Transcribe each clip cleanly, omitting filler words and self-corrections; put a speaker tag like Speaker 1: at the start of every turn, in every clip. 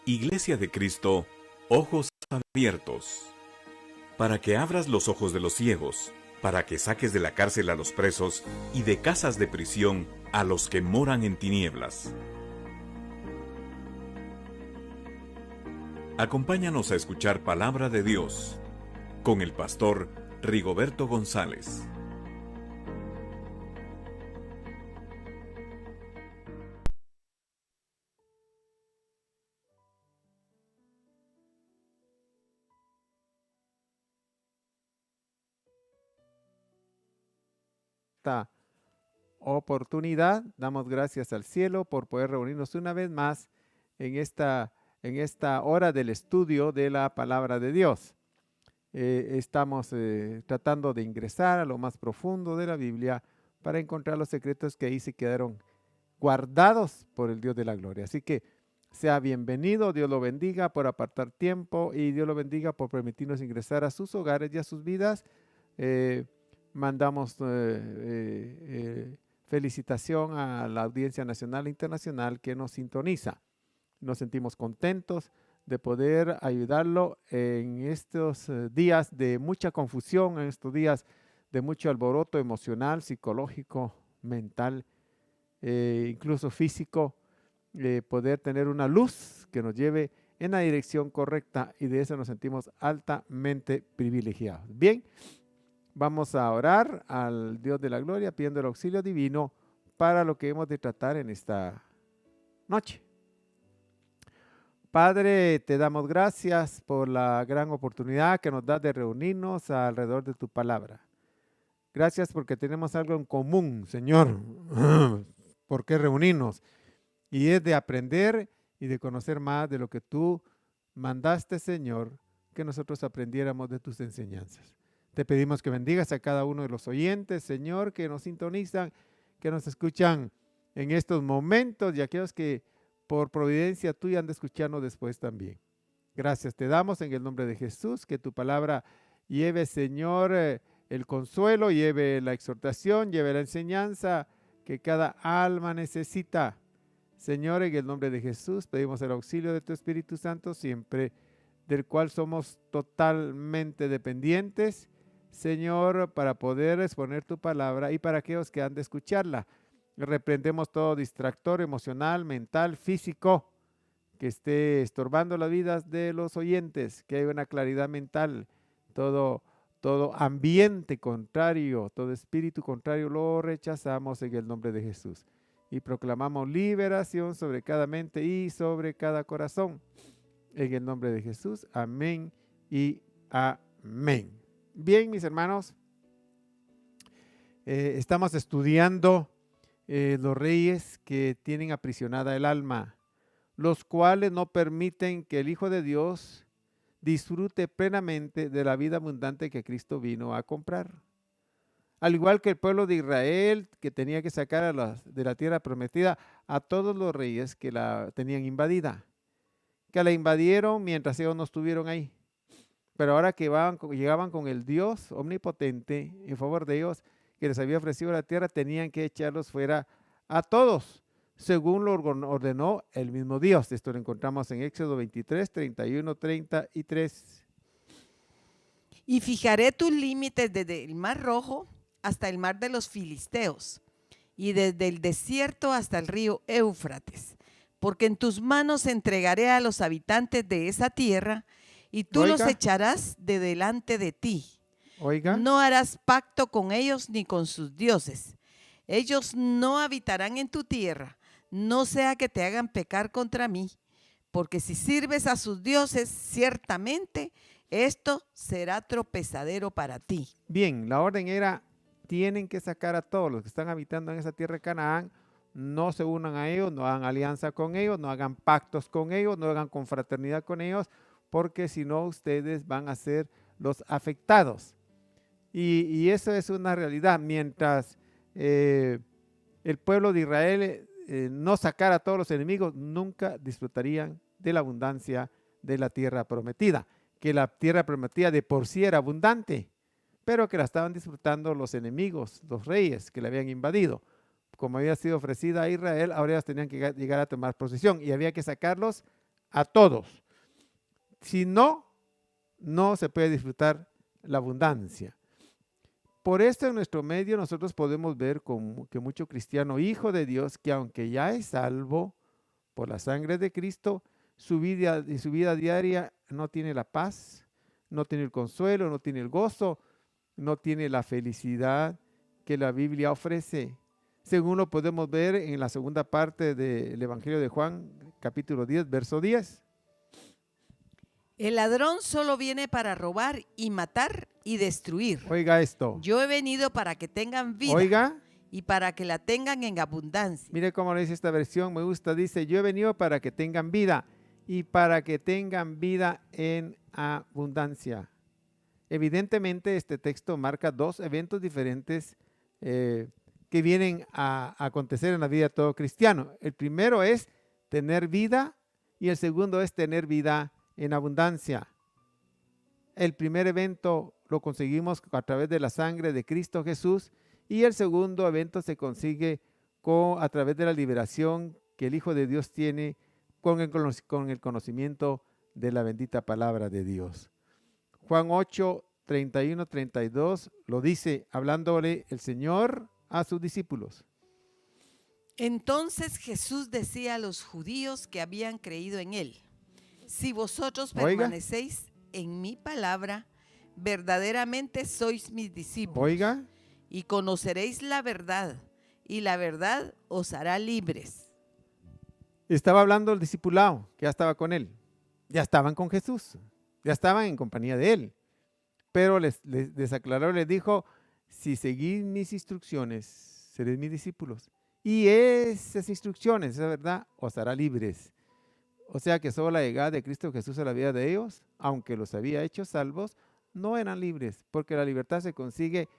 Speaker 1: Iglesia de Cristo, ojos abiertos. Para que abras los ojos de los ciegos, para que saques de la cárcel a los presos y de casas de prisión a los que moran en tinieblas. Acompáñanos a escuchar Palabra de Dios con el pastor Rigoberto González.
Speaker 2: Esta oportunidad, damos gracias al cielo por poder reunirnos una vez más en esta hora del estudio de la palabra de Dios. Estamos tratando de ingresar a lo más profundo de la Biblia para encontrar los secretos que ahí se quedaron guardados por el Dios de la gloria. Así que sea bienvenido, Dios lo bendiga por apartar tiempo y Dios lo bendiga por permitirnos ingresar a sus hogares y a sus vidas. Mandamos felicitación a la audiencia nacional e internacional que nos sintoniza. Nos sentimos contentos de poder ayudarlo en estos días de mucha confusión, en estos días de mucho alboroto emocional, psicológico, mental, incluso físico, poder tener una luz que nos lleve en la dirección correcta, y de eso nos sentimos altamente privilegiados. Bien. Vamos a orar al Dios de la gloria pidiendo el auxilio divino para lo que hemos de tratar en esta noche. Padre, te damos gracias por la gran oportunidad que nos das de reunirnos alrededor de tu palabra. Gracias porque tenemos algo en común, Señor. ¿Por qué reunirnos? Y es de aprender y de conocer más de lo que tú mandaste, Señor, que nosotros aprendiéramos de tus enseñanzas. Te pedimos que bendigas a cada uno de los oyentes, Señor, que nos sintonizan, que nos escuchan en estos momentos, y aquellos que por providencia tuya han de escucharnos después también. Gracias te damos en el nombre de Jesús, que tu palabra lleve, Señor, el consuelo, lleve la exhortación, lleve la enseñanza que cada alma necesita. Señor, en el nombre de Jesús, pedimos el auxilio de tu Espíritu Santo siempre, del cual somos totalmente dependientes, Señor, para poder exponer tu palabra y para aquellos que han de escucharla. Reprendemos todo distractor emocional, mental, físico, que esté estorbando las vidas de los oyentes, que haya una claridad mental, todo ambiente contrario, todo espíritu contrario lo rechazamos en el nombre de Jesús. Y proclamamos liberación sobre cada mente y sobre cada corazón. En el nombre de Jesús, amén y amén. Bien, mis hermanos, estamos estudiando los reyes que tienen aprisionada el alma, los cuales no permiten que el Hijo de Dios disfrute plenamente de la vida abundante que Cristo vino a comprar. Al igual que el pueblo de Israel, que tenía que sacar de la tierra prometida a todos los reyes que la tenían invadida, que la invadieron mientras ellos no estuvieron ahí. Pero ahora que llegaban con el Dios omnipotente en favor de ellos, que les había ofrecido la tierra, tenían que echarlos fuera a todos, según lo ordenó el mismo Dios. Esto lo encontramos en Éxodo 23, 31, 33.
Speaker 3: Y fijaré tus límites desde el mar Rojo hasta el mar de los Filisteos, y desde el desierto hasta el río Éufrates, porque en tus manos entregaré a los habitantes de esa tierra, y tú los echarás de delante de ti. No harás pacto con ellos ni con sus dioses. Ellos no habitarán en tu tierra, no sea que te hagan pecar contra mí, porque si sirves a sus dioses, ciertamente esto será tropezadero para ti.
Speaker 2: Bien, la orden era, tienen que sacar a todos los que están habitando en esa tierra de Canaán, no se unan a ellos, no hagan alianza con ellos, no hagan pactos con ellos, no hagan confraternidad con ellos, porque si no ustedes van a ser los afectados. Y eso es una realidad. Mientras el pueblo de Israel no sacara a todos los enemigos, nunca disfrutarían de la abundancia de la tierra prometida. Que la tierra prometida de por sí era abundante, pero que la estaban disfrutando los enemigos, los reyes que la habían invadido. Como había sido ofrecida a Israel, ahora ellos tenían que llegar a tomar posesión y había que sacarlos a todos. Si no, no se puede disfrutar la abundancia. Por esto en nuestro medio nosotros podemos ver que mucho cristiano, hijo de Dios, que aunque ya es salvo por la sangre de Cristo, su vida diaria no tiene la paz, no tiene el consuelo, no tiene el gozo, no tiene la felicidad que la Biblia ofrece. Según lo podemos ver en la segunda parte del Evangelio de Juan, capítulo 10, verso 10.
Speaker 3: El ladrón solo viene para robar y matar y destruir.
Speaker 2: Oiga esto.
Speaker 3: Yo he venido para que tengan vida
Speaker 2: Oiga,
Speaker 3: y para que la tengan en abundancia.
Speaker 2: mire cómo lo dice esta versión, me gusta, dice, yo he venido para que tengan vida y para que tengan vida en abundancia. Evidentemente este texto marca dos eventos diferentes que vienen a acontecer en la vida de todo cristiano. El primero es tener vida y el segundo es tener vida en abundancia. El primer evento lo conseguimos a través de la sangre de Cristo Jesús y el segundo evento se consigue a través de la liberación que el Hijo de Dios tiene con el conocimiento de la bendita palabra de Dios. Juan 8, 31, 32 lo dice, hablándole el Señor a sus discípulos.
Speaker 3: Entonces Jesús decía a los judíos que habían creído en él: si vosotros
Speaker 2: Oiga.
Speaker 3: permanecéis en mi palabra, verdaderamente sois mis discípulos.
Speaker 2: Oiga,
Speaker 3: Y conoceréis la verdad, y la verdad os hará libres.
Speaker 2: estaba hablando el discipulado, que ya estaba con él. Ya estaban con Jesús, ya estaban en compañía de él. Pero les aclaró, les dijo, si seguís mis instrucciones, seréis mis discípulos. Y esas instrucciones, esa verdad, os hará libres. O sea que solo la llegada de Cristo Jesús a la vida de ellos, aunque los había hecho salvos, no eran libres, porque la libertad se consigue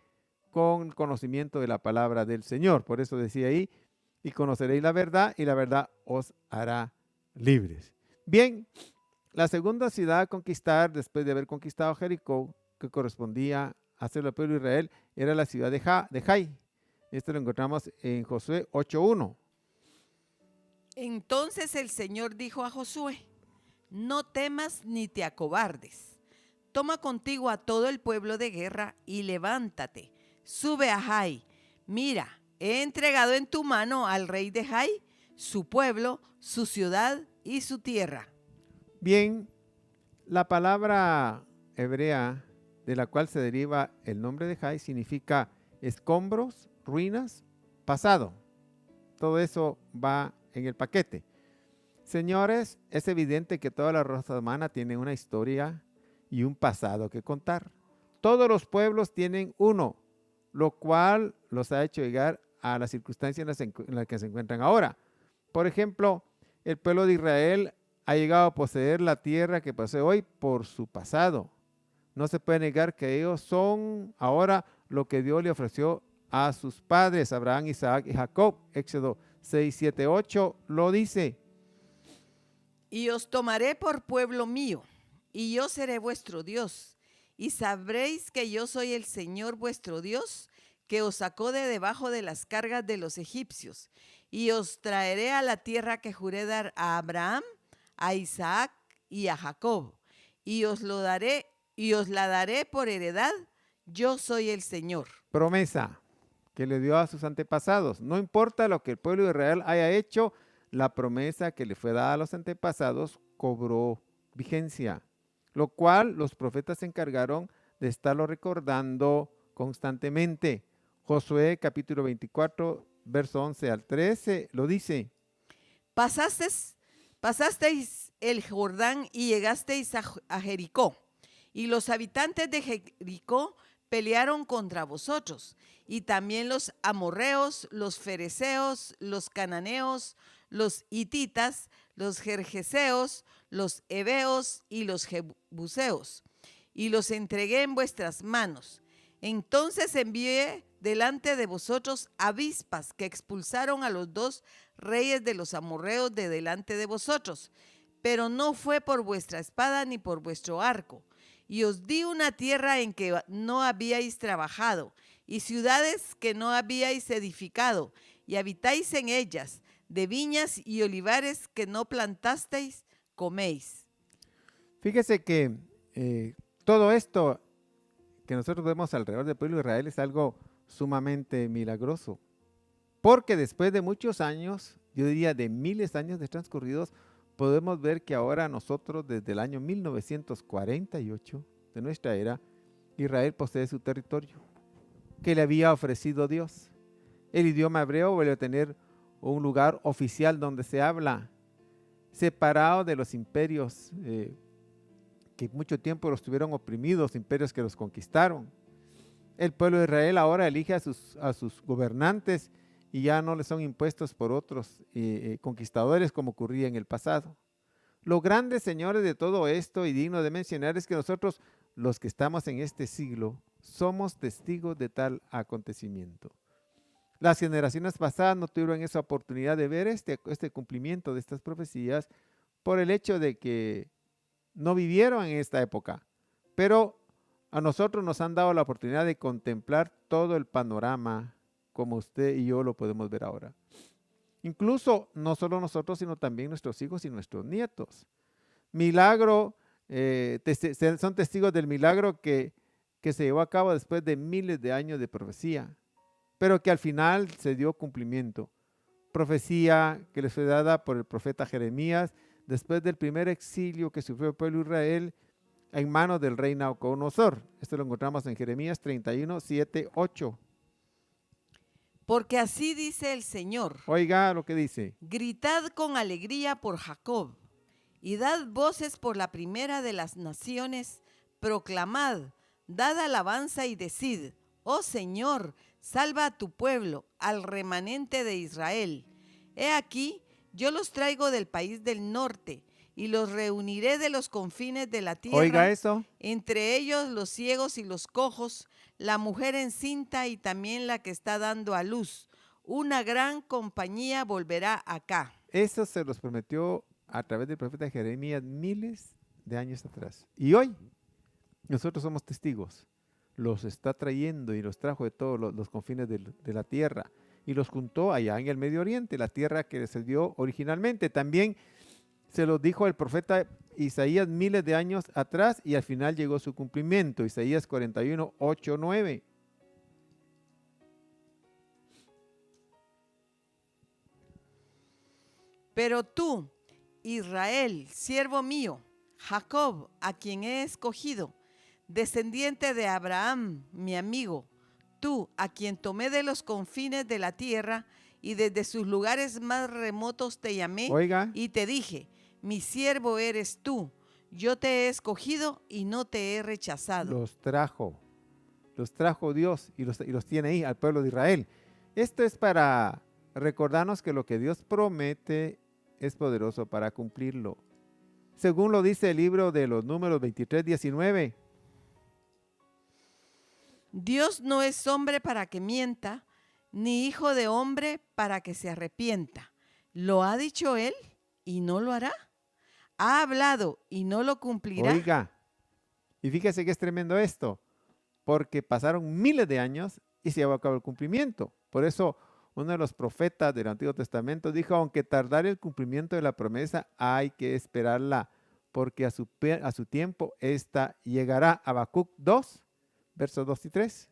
Speaker 2: con conocimiento de la palabra del Señor. Por eso decía ahí, y conoceréis la verdad, y la verdad os hará libres. Bien, la segunda ciudad a conquistar, después de haber conquistado Jericó, que correspondía a ser el pueblo de Israel, era la ciudad de Jai. Esto lo encontramos en Josué 8:1.
Speaker 3: Entonces el Señor dijo a Josué: no temas ni te acobardes. Toma contigo a todo el pueblo de guerra y levántate. Sube a Jai. Mira, he entregado en tu mano al rey de Jai, su pueblo, su ciudad y su tierra.
Speaker 2: Bien, la palabra hebrea de la cual se deriva el nombre de Jai significa escombros, ruinas, pasado. Todo eso va en el paquete. Señores, es evidente que toda la raza humana tiene una historia y un pasado que contar. Todos los pueblos tienen uno, lo cual los ha hecho llegar a las circunstancias en las que se encuentran ahora. Por ejemplo, el pueblo de Israel ha llegado a poseer la tierra que posee hoy por su pasado. No se puede negar que ellos son ahora lo que Dios le ofreció a sus padres, Abraham, Isaac y Jacob. Éxodo 6, 7, 8 lo dice.
Speaker 3: Y os tomaré por pueblo mío, y yo seré vuestro Dios. Y sabréis que yo soy el Señor vuestro Dios, que os sacó de debajo de las cargas de los egipcios. Y os traeré a la tierra que juré dar a Abraham, a Isaac y a Jacob. Y os la daré por heredad. Yo soy el Señor.
Speaker 2: Promesa que le dio a sus antepasados. No importa lo que el pueblo de Israel haya hecho, la promesa que le fue dada a los antepasados cobró vigencia, lo cual los profetas se encargaron de estarlo recordando constantemente. Josué capítulo 24, verso 11 al 13 lo dice.
Speaker 3: Pasasteis el Jordán y llegasteis a Jericó, y los habitantes de Jericó pelearon contra vosotros, y también los amorreos, los fereceos, los cananeos, los hititas, los gergeseos, los heveos y los jebuseos, y los entregué en vuestras manos. Entonces envié delante de vosotros avispas que expulsaron a los 2 reyes de los amorreos de delante de vosotros, pero no fue por vuestra espada ni por vuestro arco. Y os di una tierra en que no habíais trabajado, y ciudades que no habíais edificado, y habitáis en ellas, de viñas y olivares que no plantasteis, coméis.
Speaker 2: Fíjese que todo esto que nosotros vemos alrededor del pueblo de Israel es algo sumamente milagroso. Porque después de muchos años, yo diría de miles de años de transcurridos, podemos ver que ahora nosotros desde el año 1948 de nuestra era, Israel posee su territorio que le había ofrecido Dios. El idioma hebreo vuelve a tener un lugar oficial donde se habla, separado de los imperios que mucho tiempo los tuvieron oprimidos, imperios que los conquistaron. El pueblo de Israel ahora elige a sus gobernantes y ya no les son impuestos por otros conquistadores como ocurría en el pasado. Lo grande, señores, de todo esto y digno de mencionar es que nosotros, los que estamos en este siglo, somos testigos de tal acontecimiento. Las generaciones pasadas no tuvieron esa oportunidad de ver este cumplimiento de estas profecías por el hecho de que no vivieron en esta época, pero a nosotros nos han dado la oportunidad de contemplar todo el panorama como usted y yo lo podemos ver ahora. Incluso no solo nosotros, sino también nuestros hijos y nuestros nietos. Milagro, son testigos del milagro que se llevó a cabo después de miles de años de profecía, pero que al final se dio cumplimiento. Profecía que les fue dada por el profeta Jeremías después del primer exilio que sufrió el pueblo de Israel en manos del rey Nabucodonosor. Esto lo encontramos en Jeremías 31, 7, 8.
Speaker 3: Porque así dice el Señor.
Speaker 2: Oiga lo que dice.
Speaker 3: Gritad con alegría por Jacob y dad voces por la primera de las naciones. Proclamad, dad alabanza y decid, oh Señor, salva a tu pueblo, al remanente de Israel. He aquí, yo los traigo del país del norte y los reuniré de los confines de la tierra.
Speaker 2: Oiga eso.
Speaker 3: Entre ellos los ciegos y los cojos, la mujer encinta y también la que está dando a luz. Una gran compañía volverá acá.
Speaker 2: Eso se los prometió a través del profeta Jeremías miles de años atrás. Y hoy nosotros somos testigos. Los está trayendo y los trajo de todos los confines de la tierra y los juntó allá en el Medio Oriente, la tierra que se dio originalmente. También se lo dijo el profeta Isaías miles de años atrás y al final llegó su cumplimiento. Isaías 41, 8, 9.
Speaker 3: Pero tú, Israel, siervo mío, Jacob, a quien he escogido, descendiente de Abraham, mi amigo, tú, a quien tomé de los confines de la tierra y desde sus lugares más remotos te llamé.
Speaker 2: Oiga.
Speaker 3: Y te dije, mi siervo eres tú, yo te he escogido y no te he rechazado.
Speaker 2: Los trajo Dios y los tiene ahí al pueblo de Israel. Esto es para recordarnos que lo que Dios promete es poderoso para cumplirlo. Según lo dice el libro de los Números 23, 19.
Speaker 3: Dios no es hombre para que mienta, ni hijo de hombre para que se arrepienta. ¿Lo ha dicho él y no lo hará? ¿Ha hablado y no lo cumplirá?
Speaker 2: Oiga, y fíjese que es tremendo esto, porque pasaron miles de años y se llevó a cabo el cumplimiento. Por eso uno de los profetas del Antiguo Testamento dijo, aunque tardare el cumplimiento de la promesa, hay que esperarla, porque a su tiempo esta llegará. Habacuc 2, versos 2 y 3.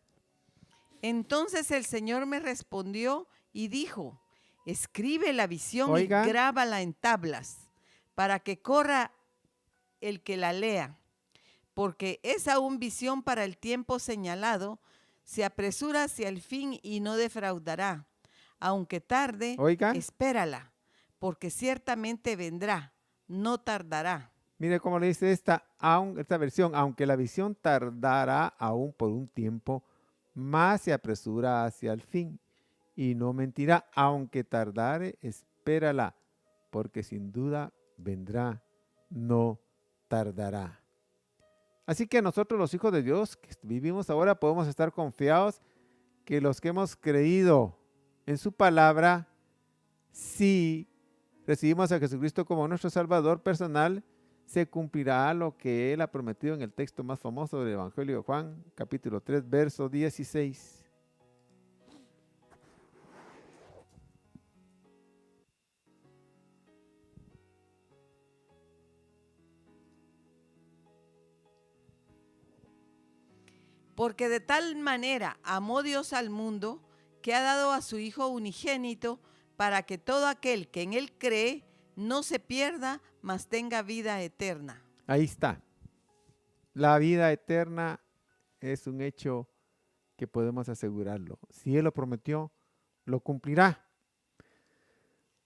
Speaker 3: Entonces el Señor me respondió y dijo, escribe la visión.
Speaker 2: Oiga.
Speaker 3: Y grábala en tablas, para que corra el que la lea, porque es aún visión para el tiempo señalado, se apresura hacia el fin y no defraudará. Aunque tarde,
Speaker 2: Oiga.
Speaker 3: espérala, porque ciertamente vendrá, no tardará.
Speaker 2: Mire cómo le dice esta versión, aunque la visión tardará aún por un tiempo, más se apresura hacia el fin y no mentirá. Aunque tardare, espérala, porque sin duda vendrá, no tardará. Así que nosotros los hijos de Dios que vivimos ahora podemos estar confiados que los que hemos creído en su palabra, si recibimos a Jesucristo como nuestro Salvador personal, se cumplirá lo que Él ha prometido en el texto más famoso del Evangelio de Juan, capítulo 3, verso 16.
Speaker 3: Porque de tal manera amó Dios al mundo, que ha dado a su Hijo unigénito, para que todo aquel que en Él cree no se pierda, mas tenga vida eterna.
Speaker 2: Ahí está. La vida eterna es un hecho que podemos asegurarlo. Si Él lo prometió, lo cumplirá.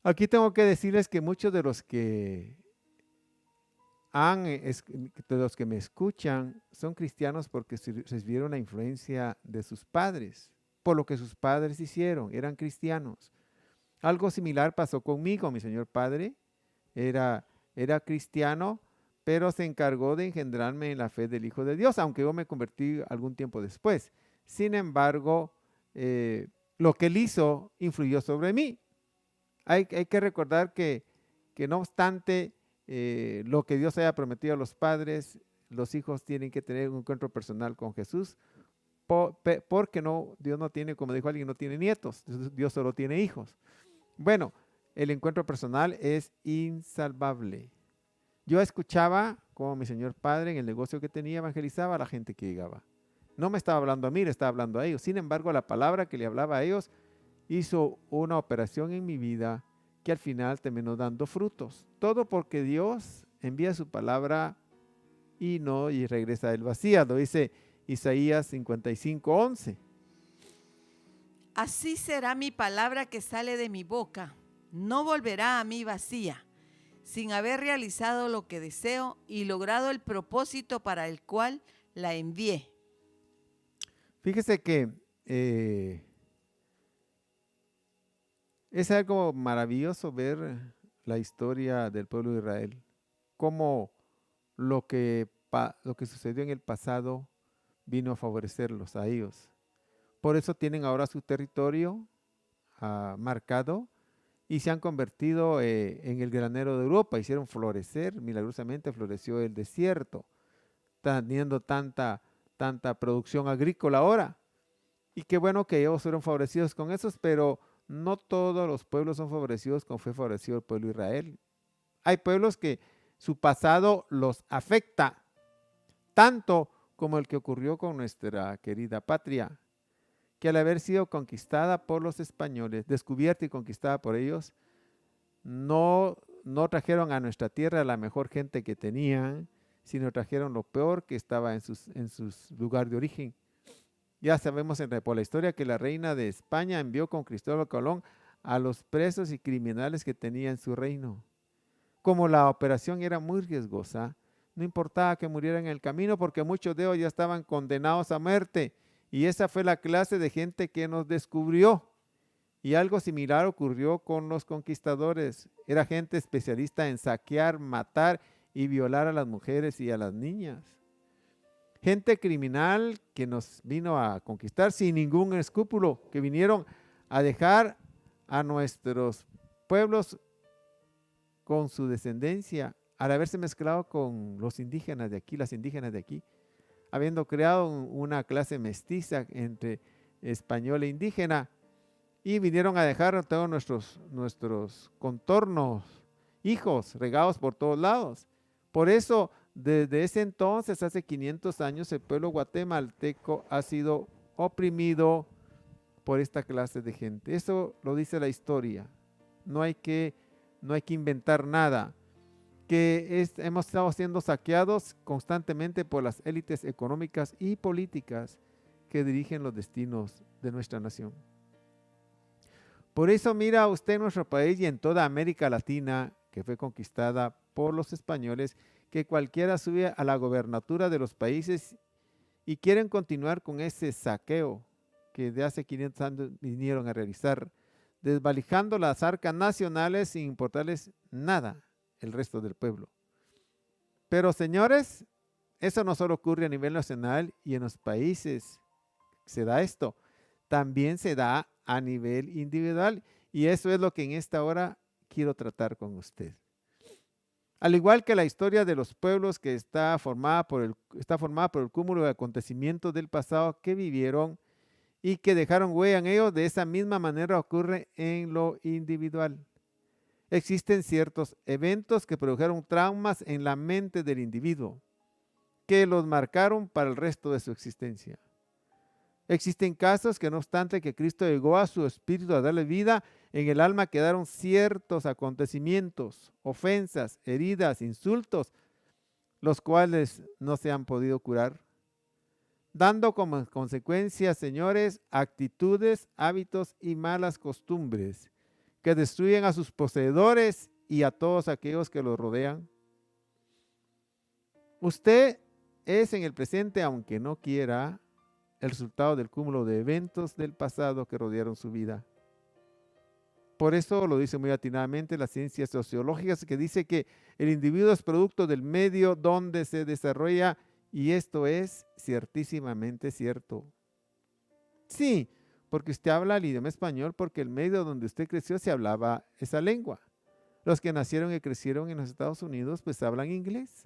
Speaker 2: Aquí tengo que decirles que muchos de los que me escuchan son cristianos porque recibieron la influencia de sus padres, por lo que sus padres hicieron, eran cristianos. Algo similar pasó conmigo. Mi señor padre era cristiano, pero se encargó de engendrarme en la fe del Hijo de Dios, aunque yo me convertí algún tiempo después. Sin embargo, lo que él hizo influyó sobre mí. Hay que recordar que no obstante lo que Dios haya prometido a los padres, los hijos tienen que tener un encuentro personal con Jesús, porque Dios no tiene, como dijo alguien, no tiene nietos, Dios solo tiene hijos. Bueno, el encuentro personal es insalvable. Yo escuchaba como mi señor padre en el negocio que tenía evangelizaba a la gente que llegaba. No me estaba hablando a mí, le estaba hablando a ellos. Sin embargo, la palabra que le hablaba a ellos hizo una operación en mi vida que al final terminó dando frutos. Todo porque Dios envía su palabra y regresa del vacío. Lo dice Isaías 55:11.
Speaker 3: Así será mi palabra que sale de mi boca. No volverá a mí vacía, sin haber realizado lo que deseo y logrado el propósito para el cual la envié.
Speaker 2: Fíjese que es algo maravilloso ver la historia del pueblo de Israel, cómo lo que sucedió en el pasado vino a favorecerlos a ellos. Por eso tienen ahora su territorio marcado y se han convertido en el granero de Europa. Hicieron florecer, milagrosamente floreció el desierto, teniendo tanta producción agrícola ahora. Y qué bueno que ellos fueron favorecidos con esos, pero no todos los pueblos son favorecidos como fue favorecido el pueblo de Israel. Hay pueblos que su pasado los afecta, tanto como el que ocurrió con nuestra querida patria, que al haber sido conquistada por los españoles, descubierta y conquistada por ellos, no trajeron a nuestra tierra la mejor gente que tenían, sino trajeron lo peor que estaba en sus lugar de origen. Ya sabemos por la historia que la reina de España envió con Cristóbal Colón a los presos y criminales que tenía en su reino. Como la operación era muy riesgosa, no importaba que murieran en el camino porque muchos de ellos ya estaban condenados a muerte. Y esa fue la clase de gente que nos descubrió. Y algo similar ocurrió con los conquistadores. Era gente especialista en saquear, matar y violar a las mujeres y a las niñas. Gente criminal que nos vino a conquistar sin ningún escrúpulo, que vinieron a dejar a nuestros pueblos con su descendencia, al haberse mezclado con los indígenas de aquí, las indígenas de aquí, habiendo creado una clase mestiza entre español e indígena, y vinieron a dejar todos nuestros contornos, hijos, regados por todos lados. Por eso, desde ese entonces, hace 500 años, el pueblo guatemalteco ha sido oprimido por esta clase de gente. Eso lo dice la historia. No hay que inventar nada. Hemos estado siendo saqueados constantemente por las élites económicas y políticas que dirigen los destinos de nuestra nación. Por eso mira usted en nuestro país y en toda América Latina, que fue conquistada por los españoles, que cualquiera sube a la gobernatura de los países y quieren continuar con ese saqueo que de hace 500 años vinieron a realizar, desvalijando las arcas nacionales sin importarles nada el resto del pueblo. Pero señores, eso no solo ocurre a nivel nacional y en los países se da esto, también se da a nivel individual, y eso es lo que en esta hora quiero tratar con usted. Al igual que la historia de los pueblos que está formada por el cúmulo de acontecimientos del pasado que vivieron y que dejaron huella en ellos, de esa misma manera ocurre en lo individual. Existen ciertos eventos que produjeron traumas en la mente del individuo, que los marcaron para el resto de su existencia. Existen casos que no obstante que Cristo llegó a su espíritu a darle vida, en el alma quedaron ciertos acontecimientos, ofensas, heridas, insultos, los cuales no se han podido curar, dando como consecuencia, señores, actitudes, hábitos y malas costumbres que destruyen a sus poseedores y a todos aquellos que los rodean. Usted es en el presente, aunque no quiera, el resultado del cúmulo de eventos del pasado que rodearon su vida. Por eso lo dice muy atinadamente las ciencias sociológicas, que dice que el individuo es producto del medio donde se desarrolla, y esto es ciertísimamente cierto. Sí, porque usted habla el idioma español porque el medio donde usted creció se hablaba esa lengua. Los que nacieron y crecieron en los Estados Unidos pues hablan inglés.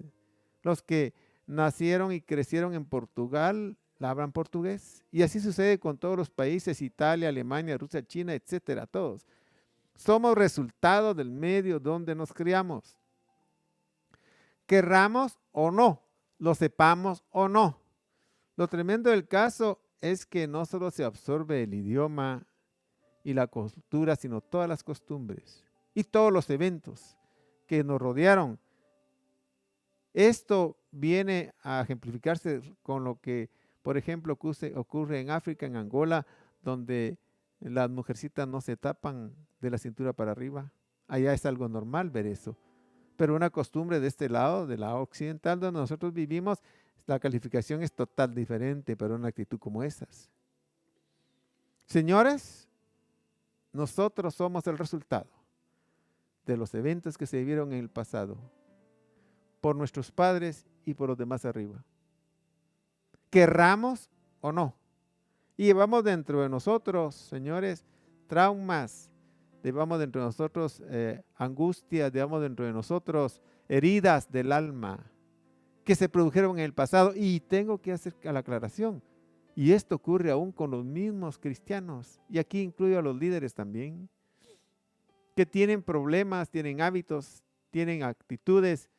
Speaker 2: Los que nacieron y crecieron en Portugal hablan portugués. Y así sucede con todos los países, Italia, Alemania, Rusia, China, etcétera, todos. Somos resultado del medio donde nos criamos. Querramos o no, lo sepamos o no. Lo tremendo del caso es que no solo se absorbe el idioma y la cultura, sino todas las costumbres y todos los eventos que nos rodearon. Esto viene a ejemplificarse con lo que, por ejemplo, ocurre en África, en Angola, donde las mujercitas no se tapan de la cintura para arriba. Allá es algo normal ver eso. Pero una costumbre de este lado, del lado occidental donde nosotros vivimos, la calificación es total diferente para una actitud como esas. Señores, nosotros somos el resultado de los eventos que se vivieron en el pasado, por nuestros padres y por los demás arriba. Querramos o no. Y llevamos dentro de nosotros, señores, traumas, llevamos dentro de nosotros angustias, llevamos dentro de nosotros heridas del alma que se produjeron en el pasado. Y tengo que hacer la aclaración, y esto ocurre aún con los mismos cristianos, y aquí incluyo a los líderes también, que tienen problemas, tienen hábitos, tienen actitudes,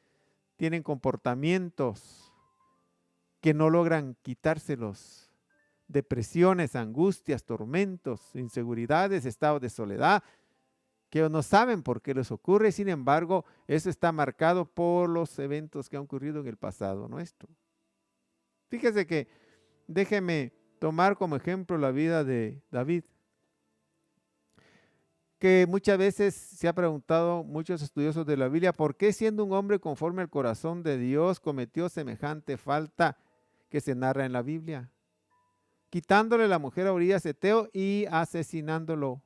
Speaker 2: tienen comportamientos que no logran quitárselos. Depresiones, angustias, tormentos, inseguridades, estados de soledad, que no saben por qué les ocurre. Sin embargo, eso está marcado por los eventos que han ocurrido en el pasado nuestro. Fíjese que, déjeme tomar como ejemplo la vida de David, que muchas veces se ha preguntado muchos estudiosos de la Biblia, ¿por qué siendo un hombre conforme al corazón de Dios cometió semejante falta que se narra en la Biblia? Quitándole la mujer a Urías Eteo y asesinándolo.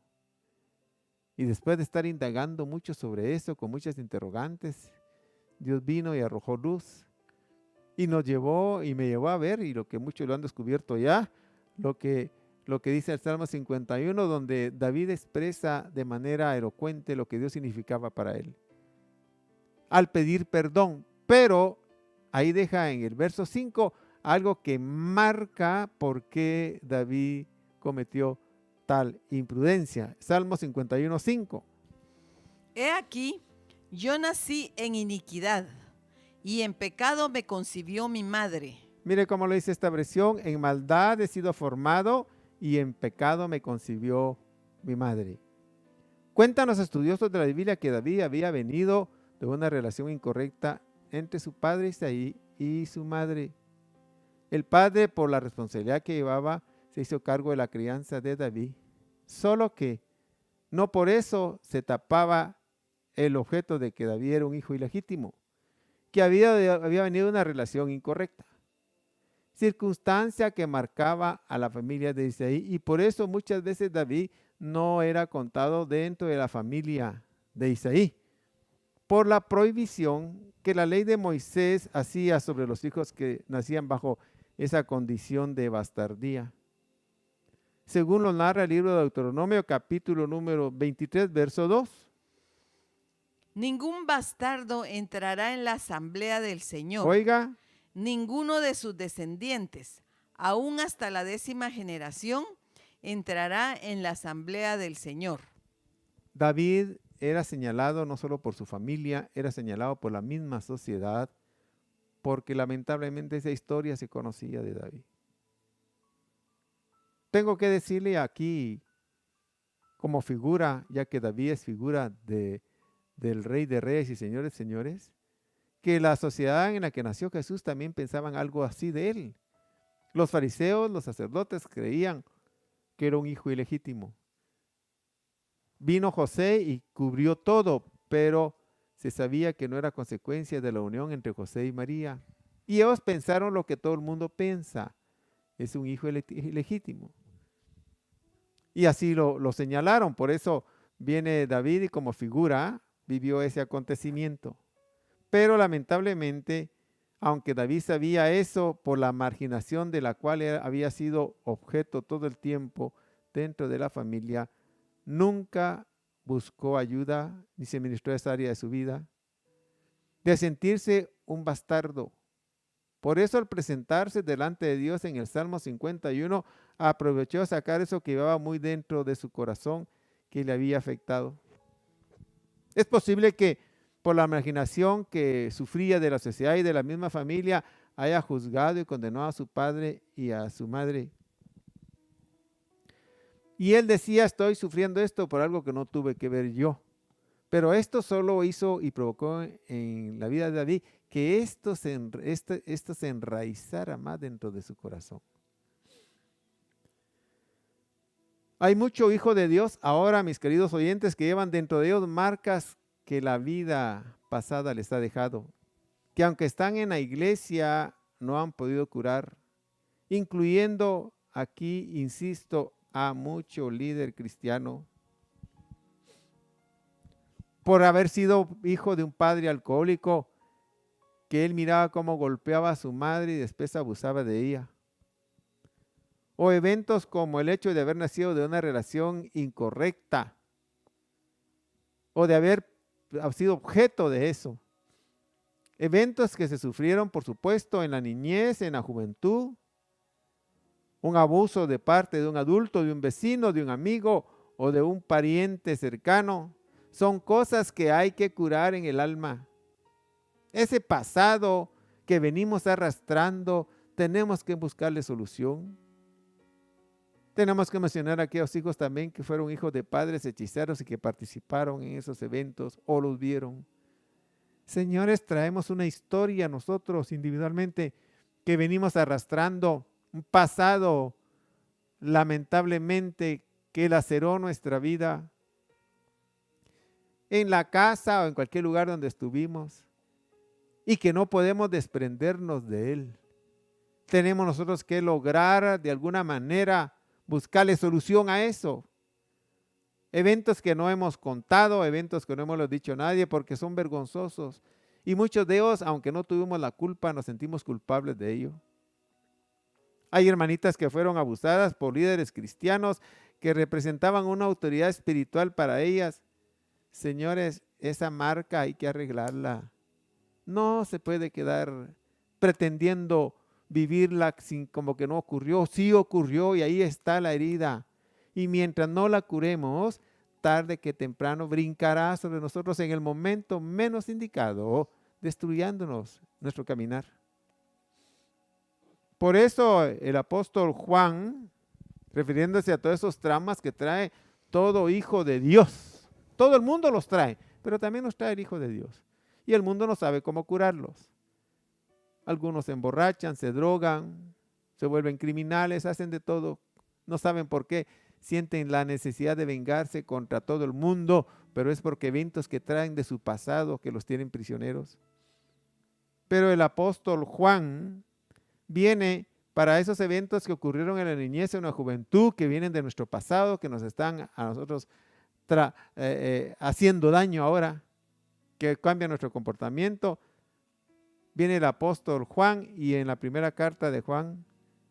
Speaker 2: Y después de estar indagando mucho sobre eso, con muchas interrogantes, Dios vino y arrojó luz y nos llevó y me llevó a ver, y lo que muchos lo han descubierto ya, lo que dice el Salmo 51, donde David expresa de manera elocuente lo que Dios significaba para él al pedir perdón. Pero ahí deja en el verso 5 algo que marca por qué David cometió tal imprudencia. Salmo 51, 5.
Speaker 3: He aquí, yo nací en iniquidad, y en pecado me concibió mi madre.
Speaker 2: Mire cómo lo dice esta versión: en maldad he sido formado, y en pecado me concibió mi madre. Cuentan los estudiosos de la Biblia que David había venido de una relación incorrecta entre su padre Isaí y su madre. El padre, por la responsabilidad que llevaba, se hizo cargo de la crianza de David. Solo que no por eso se tapaba el objeto de que David era un hijo ilegítimo, que había venido de una relación incorrecta. Circunstancia que marcaba a la familia de Isaí, y por eso muchas veces David no era contado dentro de la familia de Isaí, por la prohibición que la ley de Moisés hacía sobre los hijos que nacían bajo esa condición de bastardía. Según lo narra el libro de Deuteronomio, capítulo número 23, verso 2.
Speaker 3: Ningún bastardo entrará en la asamblea del Señor.
Speaker 2: Oiga,
Speaker 3: ninguno de sus descendientes, aún hasta la 10ª generación, entrará en la asamblea del Señor.
Speaker 2: David era señalado no solo por su familia, era señalado por la misma sociedad, porque lamentablemente esa historia se conocía de David. tengo que decirle aquí, como figura, ya que David es figura del Rey de Reyes y Señores de Señores, que la sociedad en la que nació Jesús también pensaban algo así de él. Los fariseos, los sacerdotes creían que era un hijo ilegítimo. Vino José y cubrió todo, pero se sabía que no era consecuencia de la unión entre José y María. Y ellos pensaron lo que todo el mundo piensa, es un hijo ilegítimo. Y así lo señalaron, por eso viene David y como figura vivió ese acontecimiento. Pero lamentablemente, aunque David sabía eso por la marginación de la cual había sido objeto todo el tiempo dentro de la familia, nunca buscó ayuda ni se ministró esa área de su vida, de sentirse un bastardo. Por eso al presentarse delante de Dios en el Salmo 51, aprovechó a sacar eso que llevaba muy dentro de su corazón que le había afectado. Es posible que por la marginación que sufría de la sociedad y de la misma familia, haya juzgado y condenado a su padre y a su madre. Y él decía, estoy sufriendo esto por algo que no tuve que ver yo. Pero esto solo hizo y provocó en la vida de David que esto se enraizara más dentro de su corazón. Hay mucho hijo de Dios ahora, mis queridos oyentes, que llevan dentro de ellos marcas que la vida pasada les ha dejado, que aunque están en la iglesia no han podido curar, incluyendo aquí, insisto, a mucho líder cristiano, por haber sido hijo de un padre alcohólico, que él miraba cómo golpeaba a su madre y después abusaba de ella. O eventos como el hecho de haber nacido de una relación incorrecta, o de haber sido objeto de eso. Eventos que se sufrieron, por supuesto, en la niñez, en la juventud. Un abuso de parte de un adulto, de un vecino, de un amigo o de un pariente cercano. Son cosas que hay que curar en el alma. Ese pasado que venimos arrastrando, tenemos que buscarle solución. Tenemos que mencionar a aquellos hijos también que fueron hijos de padres hechiceros y que participaron en esos eventos o los vieron. Señores, traemos una historia nosotros individualmente que venimos arrastrando, un pasado lamentablemente que laceró nuestra vida en la casa o en cualquier lugar donde estuvimos y que no podemos desprendernos de él. Tenemos nosotros que lograr de alguna manera buscarle solución a eso. Eventos que no hemos contado, eventos que no hemos dicho a nadie porque son vergonzosos. Y muchos de ellos, aunque no tuvimos la culpa, nos sentimos culpables de ello. Hay hermanitas que fueron abusadas por líderes cristianos que representaban una autoridad espiritual para ellas. Señores, esa marca hay que arreglarla. No se puede quedar pretendiendo vivirla sin como que no ocurrió. Sí ocurrió y ahí está la herida. Y mientras no la curemos, tarde que temprano brincará sobre nosotros en el momento menos indicado, destruyéndonos nuestro caminar. Por eso el apóstol Juan, refiriéndose a todos esos traumas que trae todo hijo de Dios, todo el mundo los trae, pero también los trae el Hijo de Dios. Y el mundo no sabe cómo curarlos. Algunos se emborrachan, se drogan, se vuelven criminales, hacen de todo. No saben por qué. Sienten la necesidad de vengarse contra todo el mundo, pero es porque eventos que traen de su pasado que los tienen prisioneros. Pero el apóstol Juan viene para esos eventos que ocurrieron en la niñez o en la juventud, que vienen de nuestro pasado, que nos están a nosotros haciendo daño ahora, que cambia nuestro comportamiento. Viene el apóstol Juan y en la primera carta de Juan,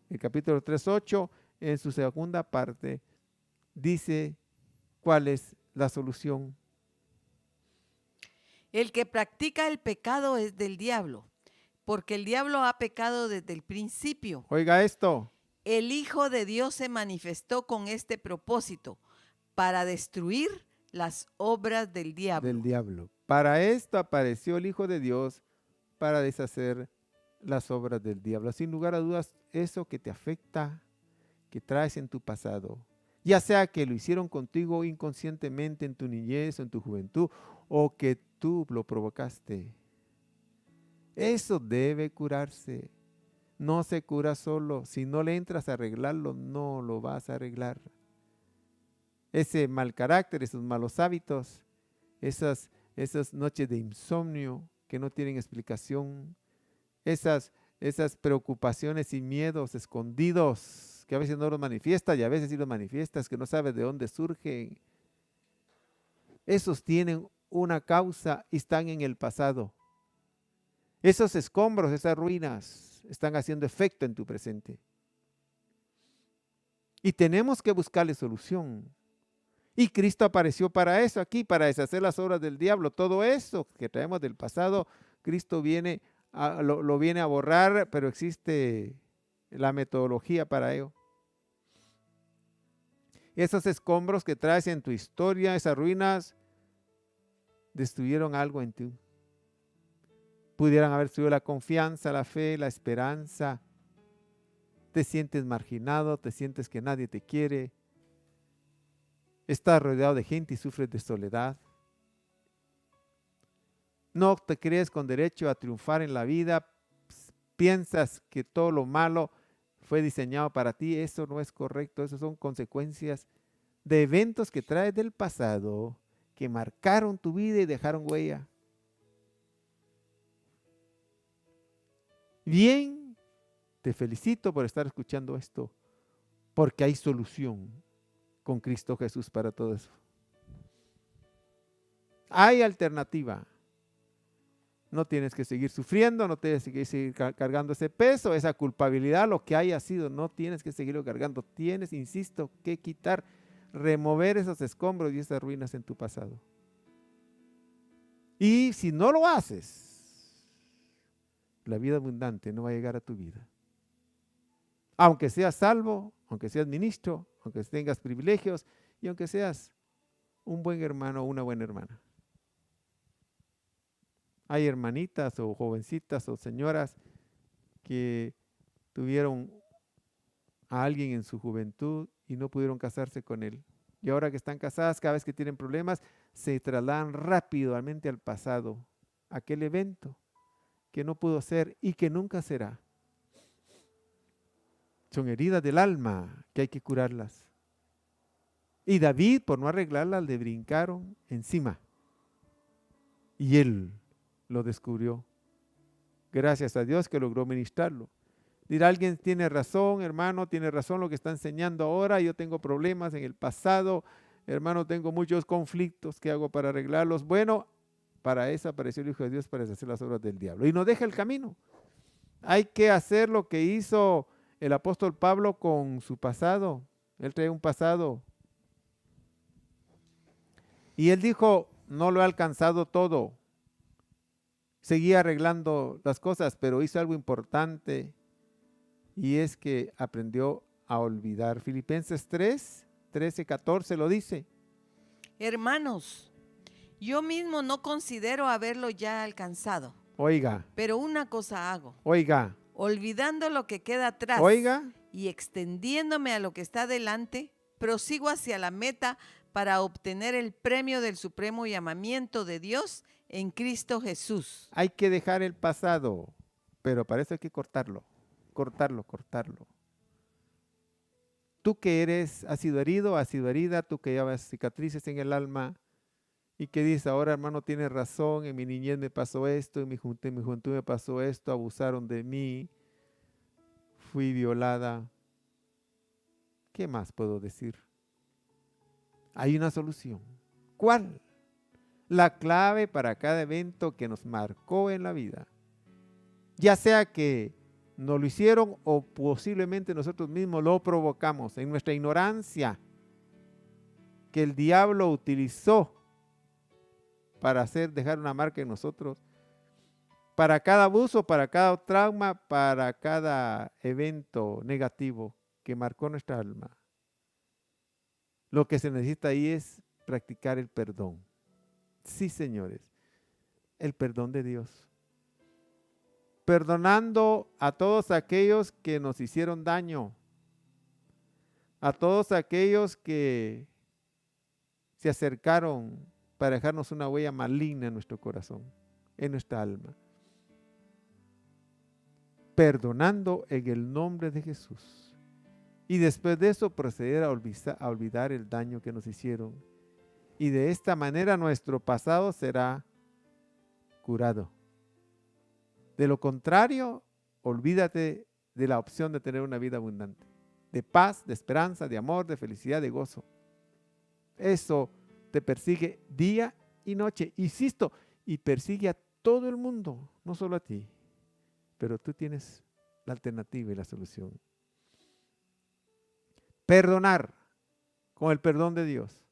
Speaker 2: el capítulo 3:8, en su segunda parte, dice cuál es la solución.
Speaker 3: El que practica el pecado es del diablo, porque el diablo ha pecado desde el principio.
Speaker 2: Oiga esto.
Speaker 3: El Hijo de Dios se manifestó con este propósito, para destruir las obras del diablo.
Speaker 2: Para esto apareció el Hijo de Dios, para deshacer las obras del diablo. Sin lugar a dudas, eso que te afecta, que traes en tu pasado, ya sea que lo hicieron contigo inconscientemente en tu niñez o en tu juventud, o que tú lo provocaste, eso debe curarse. No se cura solo. Si no le entras a arreglarlo, no lo vas a arreglar. Ese mal carácter, esos malos hábitos, esas noches de insomnio que no tienen explicación, esas preocupaciones y miedos escondidos que a veces no los manifiestas y a veces sí los manifiestas, que no sabes de dónde surgen. Esos tienen una causa y están en el pasado. Esos escombros, esas ruinas están haciendo efecto en tu presente. Y tenemos que buscarle solución. Y Cristo apareció para eso aquí, para deshacer las obras del diablo. Todo eso que traemos del pasado, Cristo lo viene a borrar, pero existe la metodología para ello. Esos escombros que traes en tu historia, esas ruinas, destruyeron algo en ti. Pudieran haber destruido la confianza, la fe, la esperanza. Te sientes marginado, te sientes que nadie te quiere. Estás rodeado de gente y sufres de soledad. No te crees con derecho a triunfar en la vida. Piensas que todo lo malo fue diseñado para ti. Eso no es correcto. Esas son consecuencias de eventos que traes del pasado que marcaron tu vida y dejaron huella. Bien, te felicito por estar escuchando esto, porque hay solución con Cristo Jesús para todo eso. Hay alternativa. No tienes que seguir sufriendo, no tienes que seguir cargando ese peso, esa culpabilidad, lo que haya sido, no tienes que seguirlo cargando. Tienes, insisto, que quitar, remover esos escombros y esas ruinas en tu pasado. Y si no lo haces, la vida abundante no va a llegar a tu vida. Aunque seas salvo, aunque seas ministro, aunque tengas privilegios y aunque seas un buen hermano o una buena hermana. Hay hermanitas o jovencitas o señoras que tuvieron a alguien en su juventud y no pudieron casarse con él. Y ahora que están casadas, cada vez que tienen problemas, se trasladan rápidamente al pasado, a aquel evento que no pudo ser y que nunca será. Son heridas del alma que hay que curarlas. Y David, por no arreglarlas, le brincaron encima. Y él lo descubrió. Gracias a Dios que logró ministrarlo. Dirá alguien, tiene razón, hermano, tiene razón lo que está enseñando ahora. Yo tengo problemas en el pasado. Hermano, tengo muchos conflictos. ¿Qué hago para arreglarlos? Bueno, para eso apareció el Hijo de Dios, para deshacer las obras del diablo. Y nos deja el camino. Hay que hacer lo que hizo el apóstol Pablo con su pasado. Él trae un pasado. Y él dijo, no lo he alcanzado todo. Seguía arreglando las cosas, pero hizo algo importante. Y es que aprendió a olvidar. Filipenses 3, 13, 14 lo dice.
Speaker 3: Hermanos, yo mismo no considero haberlo ya alcanzado.
Speaker 2: Oiga.
Speaker 3: Pero una cosa hago.
Speaker 2: Oiga.
Speaker 3: Olvidando lo que queda atrás.
Speaker 2: Oiga.
Speaker 3: Y extendiéndome a lo que está delante, prosigo hacia la meta para obtener el premio del supremo llamamiento de Dios en Cristo Jesús.
Speaker 2: Hay que dejar el pasado, pero para eso hay que cortarlo. Cortarlo. Tú que has sido herido, has sido herida, tú que llevas cicatrices en el alma y que dices, ahora hermano tienes razón, en mi niñez me pasó esto, en mi juventud me pasó esto, abusaron de mí, fui violada. ¿Qué más puedo decir? Hay una solución. ¿Cuál? La clave para cada evento que nos marcó en la vida. Ya sea que nos lo hicieron o posiblemente nosotros mismos lo provocamos en nuestra ignorancia, que el diablo utilizó para dejar una marca en nosotros. Para cada abuso, para cada trauma, para cada evento negativo que marcó nuestra alma. Lo que se necesita ahí es practicar el perdón. Sí, señores, el perdón de Dios. Perdonando a todos aquellos que nos hicieron daño. a todos aquellos que se acercaron para dejarnos una huella maligna en nuestro corazón, en nuestra alma. Perdonando en el nombre de Jesús. Y después de eso proceder a olvidar el daño que nos hicieron. Y de esta manera nuestro pasado será curado. De lo contrario, olvídate de la opción de tener una vida abundante. De paz, de esperanza, de amor, de felicidad, de gozo. Eso te persigue día y noche. Insisto, y persigue a todo el mundo, no solo a ti. Pero tú tienes la alternativa y la solución. Perdonar con el perdón de Dios.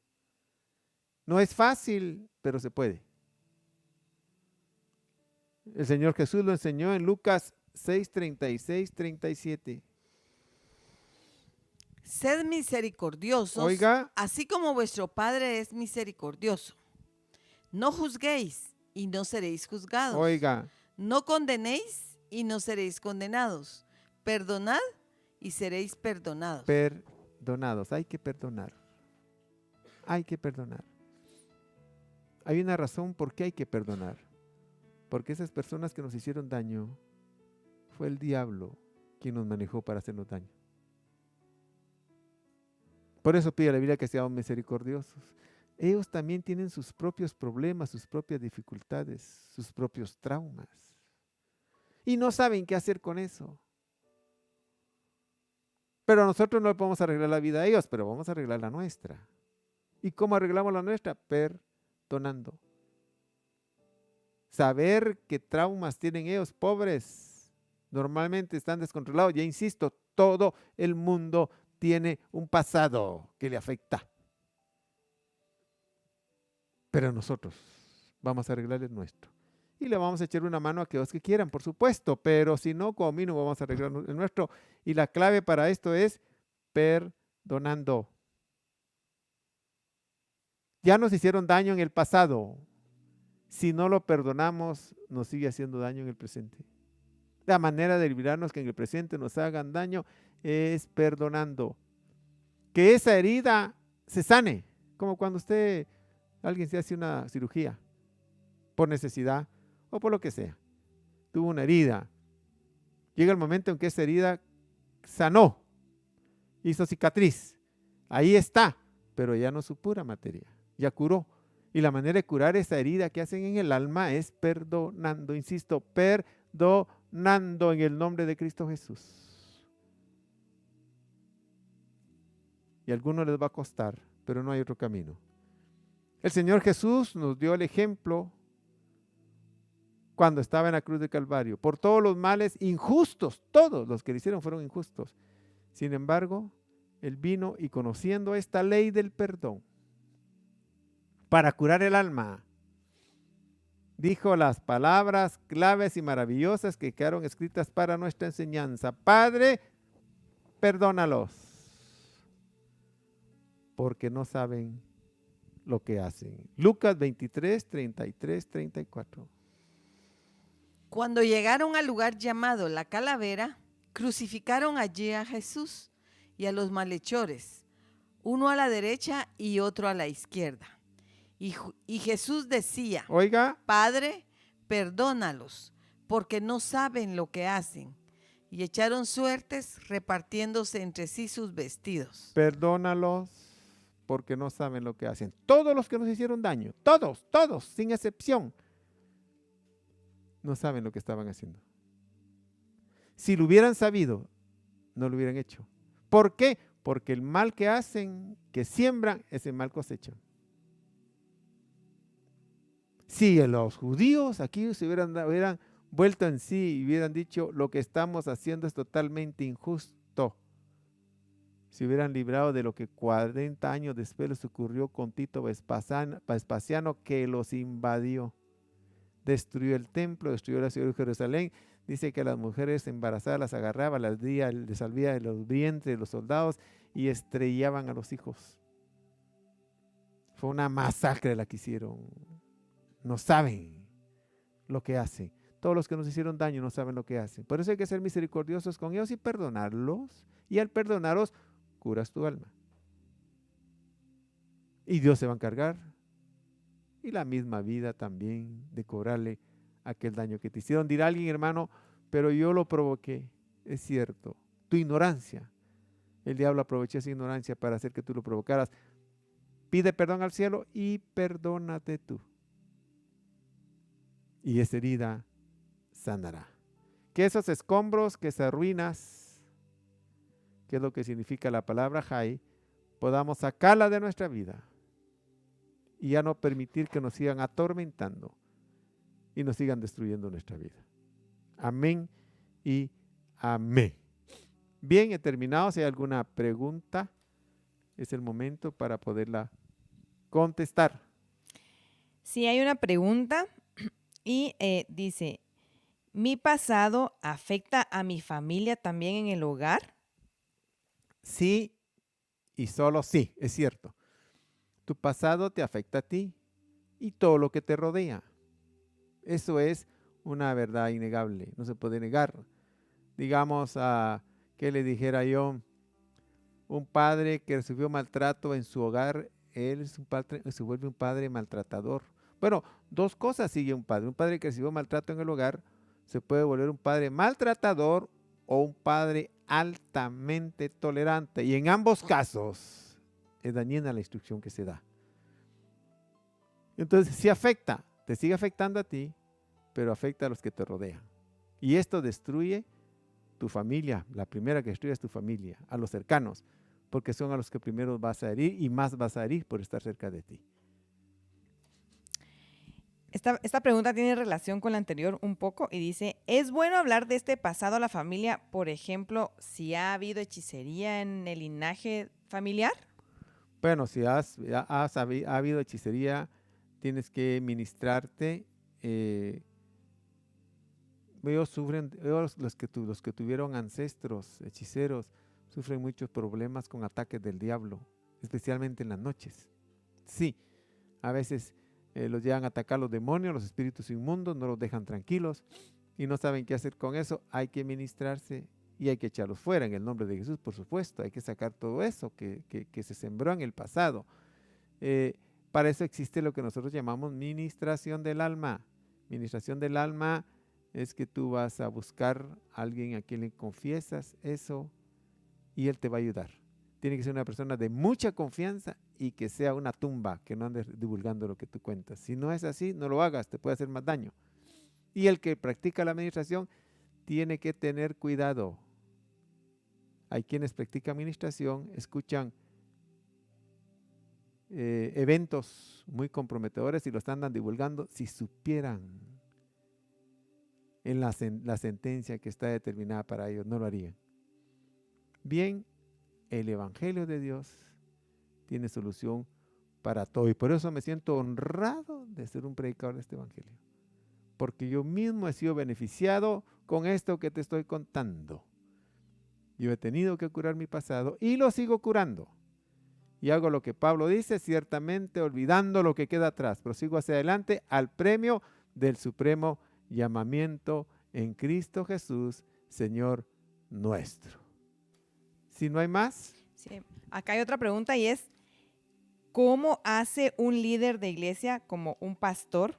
Speaker 2: No es fácil, pero se puede. El Señor Jesús lo enseñó en Lucas 6, 36, 37.
Speaker 3: Sed misericordiosos,
Speaker 2: Oiga,
Speaker 3: así como vuestro Padre es misericordioso. No juzguéis y no seréis juzgados.
Speaker 2: oiga,
Speaker 3: No condenéis y no seréis condenados. Perdonad y seréis perdonados.
Speaker 2: perdonados. Hay que perdonar. Hay que perdonar. Hay una razón por qué hay que perdonar. Porque esas personas que nos hicieron daño, fue el diablo quien nos manejó para hacernos daño. Por eso pide la Biblia que seamos misericordiosos. Ellos también tienen sus propios problemas, sus propias dificultades, sus propios traumas. Y no saben qué hacer con eso. Pero nosotros no le podemos arreglar la vida a ellos, pero vamos a arreglar la nuestra. ¿Y cómo arreglamos la nuestra? Perdonando. Saber qué traumas tienen ellos, pobres, normalmente están descontrolados. Ya insisto, todo el mundo tiene un pasado que le afecta. Pero nosotros vamos a arreglar el nuestro. Y le vamos a echar una mano a aquellos que quieran, por supuesto. Pero si no, como mínimo vamos a arreglar el nuestro. Y la clave para esto es perdonando. Ya nos hicieron daño en el pasado. Si no lo perdonamos, nos sigue haciendo daño en el presente. La manera de librarnos que en el presente nos hagan daño es perdonando. Que esa herida se sane. Como cuando alguien se hace una cirugía por necesidad o por lo que sea. Tuvo una herida. Llega el momento en que esa herida sanó. Hizo cicatriz. Ahí está, pero ya no es su pura materia. Ya curó. Y la manera de curar esa herida que hacen en el alma es perdonando. Insisto, perdonando en el nombre de Cristo Jesús. Y a algunos les va a costar, pero no hay otro camino. El Señor Jesús nos dio el ejemplo cuando estaba en la cruz de Calvario. Por todos los males injustos, todos los que le hicieron fueron injustos. Sin embargo, Él vino y conociendo esta ley del perdón, para curar el alma, dijo las palabras claves y maravillosas que quedaron escritas para nuestra enseñanza. Padre, perdónalos, porque no saben lo que hacen. Lucas 23, 33, 34.
Speaker 3: Cuando llegaron al lugar llamado La Calavera, crucificaron allí a Jesús y a los malhechores, uno a la derecha y otro a la izquierda. Y Jesús decía,
Speaker 2: Oiga,
Speaker 3: Padre, perdónalos, porque no saben lo que hacen. Y echaron suertes repartiéndose entre sí sus vestidos.
Speaker 2: perdónalos, porque no saben lo que hacen. Todos los que nos hicieron daño, todos, sin excepción, no saben lo que estaban haciendo. Si lo hubieran sabido, no lo hubieran hecho. ¿Por qué? Porque el mal que hacen, que siembran, ese mal cosechan. Si los judíos aquí se hubieran vuelto en sí y hubieran dicho, lo que estamos haciendo es totalmente injusto, se hubieran librado de lo que 40 años después les ocurrió con Tito Vespasiano, que los invadió, destruyó el templo, destruyó la ciudad de Jerusalén. Dice que a las mujeres embarazadas las agarraba, les salía de los vientres de los soldados y estrellaban a los hijos. Fue una masacre la que hicieron. No saben lo que hacen. Todos los que nos hicieron daño no saben lo que hacen. Por eso hay que ser misericordiosos con ellos y perdonarlos. Y al perdonarlos, curas tu alma. Y Dios se va a encargar, y la misma vida también, de cobrarle aquel daño que te hicieron. Dirá alguien, hermano, pero yo lo provoqué. Es cierto, tu ignorancia. El diablo aprovechó esa ignorancia para hacer que tú lo provocaras. Pide perdón al cielo y perdónate tú. Y esa herida sanará. Que esos escombros, que esas ruinas, que es lo que significa la palabra Jai, podamos sacarla de nuestra vida y ya no permitir que nos sigan atormentando y nos sigan destruyendo nuestra vida. Amén y amén. Bien, he terminado. Si hay alguna pregunta, es el momento para poderla contestar.
Speaker 4: Sí, hay una pregunta y dice, ¿mi pasado afecta a mi familia también en el hogar?
Speaker 2: Sí y solo sí, es cierto. Tu pasado te afecta a ti y todo lo que te rodea. Eso es una verdad innegable, no se puede negar. Digamos, que le dijera yo, un padre que recibió maltrato en su hogar, él se vuelve un padre maltratador. Bueno, dos cosas sigue un padre. Un padre que recibió maltrato en el hogar se puede volver un padre maltratador o un padre altamente tolerante. Y en ambos casos es dañina la instrucción que se da. Entonces, sí afecta, te sigue afectando a ti, pero afecta a los que te rodean. Y esto destruye tu familia. La primera que destruye es tu familia, a los cercanos, porque son a los que primero vas a herir y más vas a herir por estar cerca de ti.
Speaker 4: Esta pregunta tiene relación con la anterior un poco y dice, ¿es bueno hablar de este pasado a la familia? Por ejemplo, si ha habido hechicería en el linaje familiar.
Speaker 2: Bueno, si ha habido hechicería, tienes que ministrarte. Los que tuvieron ancestros hechiceros sufren muchos problemas con ataques del diablo, especialmente en las noches. Sí, a veces los llegan a atacar los demonios, los espíritus inmundos, no los dejan tranquilos y no saben qué hacer con eso. Hay que ministrarse y hay que echarlos fuera en el nombre de Jesús, por supuesto. Hay que sacar todo eso que se sembró en el pasado. Para eso existe lo que nosotros llamamos ministración del alma. Ministración del alma es que tú vas a buscar a alguien a quien le confiesas eso y él te va a ayudar. Tiene que ser una persona de mucha confianza y que sea una tumba, que no andes divulgando lo que tú cuentas. Si no es así, no lo hagas, te puede hacer más daño. Y el que practica la administración tiene que tener cuidado. Hay quienes practican administración, escuchan eventos muy comprometedores y los andan divulgando. Si supieran en la sentencia que está determinada para ellos, no lo harían. Bien, el Evangelio de Dios tiene solución para todo y por eso me siento honrado de ser un predicador de este Evangelio, porque yo mismo he sido beneficiado con esto que te estoy contando. Yo he tenido que curar mi pasado y lo sigo curando. Y hago lo que Pablo dice, ciertamente olvidando lo que queda atrás, prosigo hacia adelante al premio del supremo llamamiento en Cristo Jesús, Señor nuestro. Si no hay más.
Speaker 4: Sí. Acá hay otra pregunta y es, ¿cómo hace un líder de iglesia como un pastor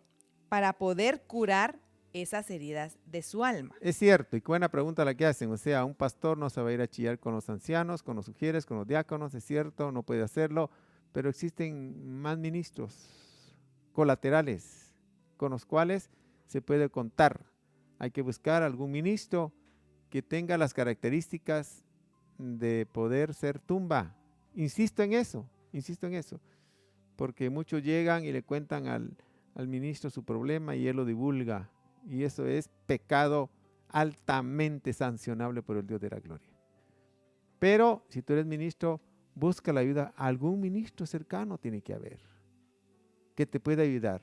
Speaker 4: para poder curar esas heridas de su alma?
Speaker 2: Es cierto, y qué buena pregunta la que hacen. O sea, un pastor no se va a ir a chillar con los ancianos, con los sugieres, con los diáconos, es cierto, no puede hacerlo, pero existen más ministros colaterales con los cuales se puede contar. Hay que buscar algún ministro que tenga las características de poder ser tumba. Insisto en eso, porque muchos llegan y le cuentan al ministro su problema y él lo divulga. Y eso es pecado altamente sancionable por el Dios de la gloria. Pero si tú eres ministro, busca la ayuda. Algún ministro cercano tiene que haber que te pueda ayudar.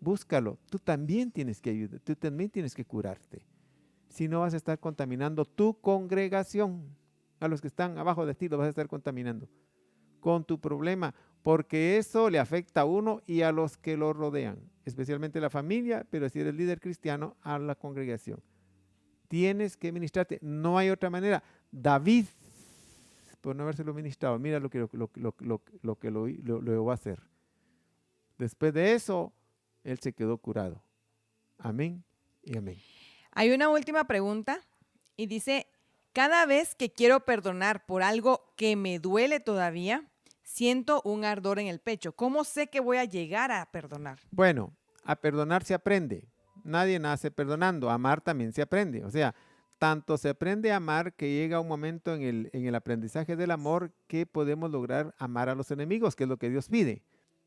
Speaker 2: Búscalo. Tú también tienes que ayudar. Tú también tienes que curarte. Si no, vas a estar contaminando tu congregación. A los que están abajo de ti los vas a estar contaminando con tu problema, porque eso le afecta a uno y a los que lo rodean, especialmente la familia, pero si eres líder cristiano, a la congregación. Tienes que ministrarte, no hay otra manera. David, por no habérselo ministrado. Mira lo que lo va a hacer. Después de eso, él se quedó curado. Amén y amén.
Speaker 4: Hay una última pregunta y dice, cada vez que quiero perdonar por algo que me duele todavía, siento un ardor en el pecho. ¿Cómo sé que voy a llegar a perdonar?
Speaker 2: Bueno, a perdonar se aprende. Nadie nace perdonando. A amar también se aprende. O sea, tanto se aprende a amar que llega un momento en el aprendizaje del amor que podemos lograr amar a los enemigos, que es lo que Dios pide.